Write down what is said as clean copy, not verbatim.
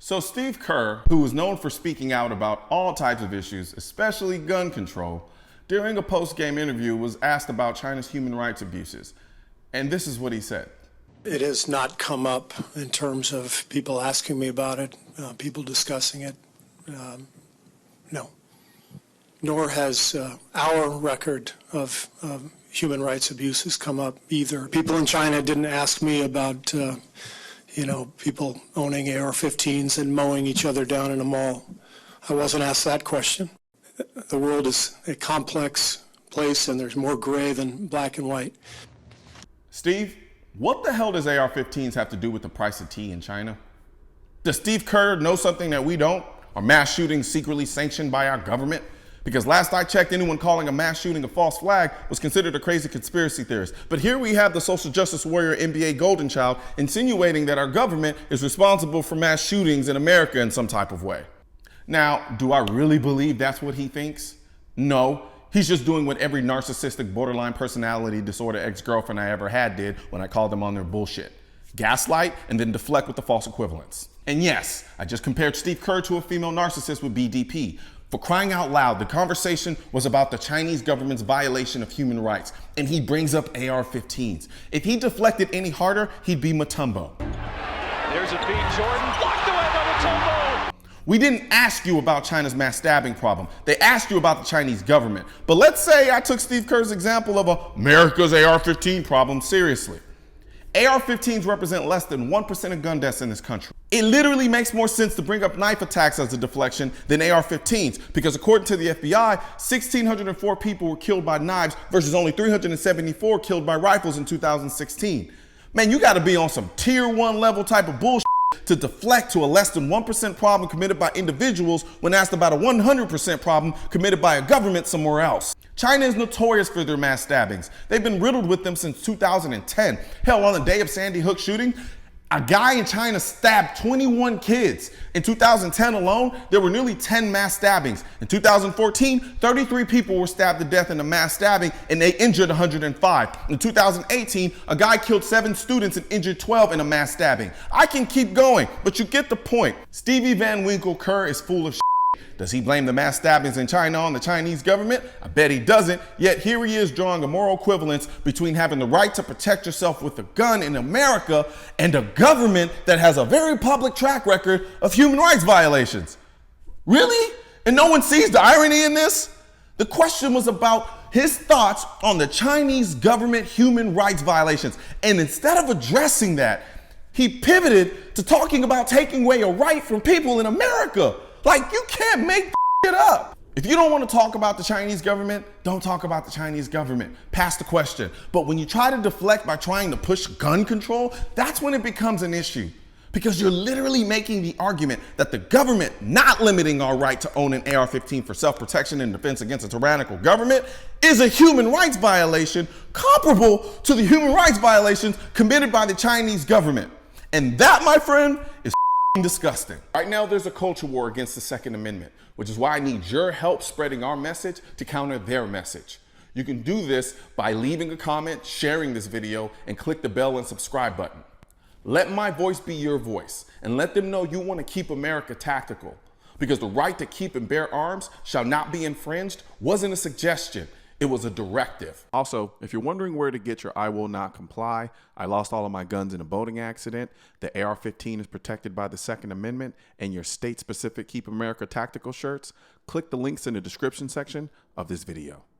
So Steve Kerr, who was known for speaking out about all types of issues, especially gun control, during a post-game interview was asked about China's human rights abuses. And this is what he said. It has not come up in terms of people asking me about it, people discussing it. No. Nor has our record of human rights abuses come up either. People in China didn't ask me about people owning AR-15s and mowing each other down in a mall. I wasn't asked that question. The world is a complex place, and there's more gray than black and white. Steve, what the hell does AR-15s have to do with the price of tea in China? Does Steve Kerr know something that we don't? Are mass shootings secretly sanctioned by our government? Because last I checked, anyone calling a mass shooting a false flag was considered a crazy conspiracy theorist. But here we have the social justice warrior NBA golden child insinuating that our government is responsible for mass shootings in America in some type of way. Now, do I really believe that's what he thinks? No. He's just doing what every narcissistic borderline personality disorder ex-girlfriend I ever had did when I called them on their bullshit. Gaslight and then deflect with the false equivalence. And yes, I just compared Steve Kerr to a female narcissist with BDP. For crying out loud, the conversation was about the Chinese government's violation of human rights, and he brings up AR-15s. If he deflected any harder, he'd be Mutombo. There's a beat, Jordan, blocked away by Mutombo! We didn't ask you about China's mass stabbing problem. They asked you about the Chinese government. But let's say I took Steve Kerr's example of America's AR-15 problem seriously. AR-15s represent less than 1% of gun deaths in this country. It literally makes more sense to bring up knife attacks as a deflection than AR-15s, because according to the FBI, 1,604 people were killed by knives versus only 374 killed by rifles in 2016. Man, you gotta be on some tier 1 level type of bullshit to deflect to a less than 1% problem committed by individuals when asked about a 100% problem committed by a government somewhere else. China is notorious for their mass stabbings. They've been riddled with them since 2010. Hell, on the day of Sandy Hook shooting, a guy in China stabbed 21 kids. In 2010 alone, there were nearly 10 mass stabbings. In 2014, 33 people were stabbed to death in a mass stabbing, and they injured 105. In 2018, a guy killed 7 students and injured 12 in a mass stabbing. I can keep going, but you get the point. Stevie Van Winkle Kerr is full of shit. Does he blame the mass stabbings in China on the Chinese government? I bet he doesn't, yet here he is drawing a moral equivalence between having the right to protect yourself with a gun in America and a government that has a very public track record of human rights violations. Really? And no one sees the irony in this? The question was about his thoughts on the Chinese government human rights violations, and instead of addressing that, he pivoted to talking about taking away a right from people in America. Like, you can't make shit up. If you don't want to talk about the Chinese government, don't talk about the Chinese government. Pass the question. But when you try to deflect by trying to push gun control, that's when it becomes an issue. Because you're literally making the argument that the government not limiting our right to own an AR-15 for self-protection and defense against a tyrannical government is a human rights violation comparable to the human rights violations committed by the Chinese government. And that, my friend, is disgusting. Right now, there's a culture war against the Second Amendment, which is why I need your help spreading our message to counter their message. You can do this by leaving a comment, sharing this video, and click the bell and subscribe button. Let my voice be your voice, and let them know you want to keep America tactical, because the right to keep and bear arms shall not be infringed wasn't a suggestion. It was a directive. Also, if you're wondering where to get your I will not comply, I lost all of my guns in a boating accident, the AR-15 is protected by the Second Amendment, and your state-specific Keep America Tactical shirts, click the links in the description section of this video.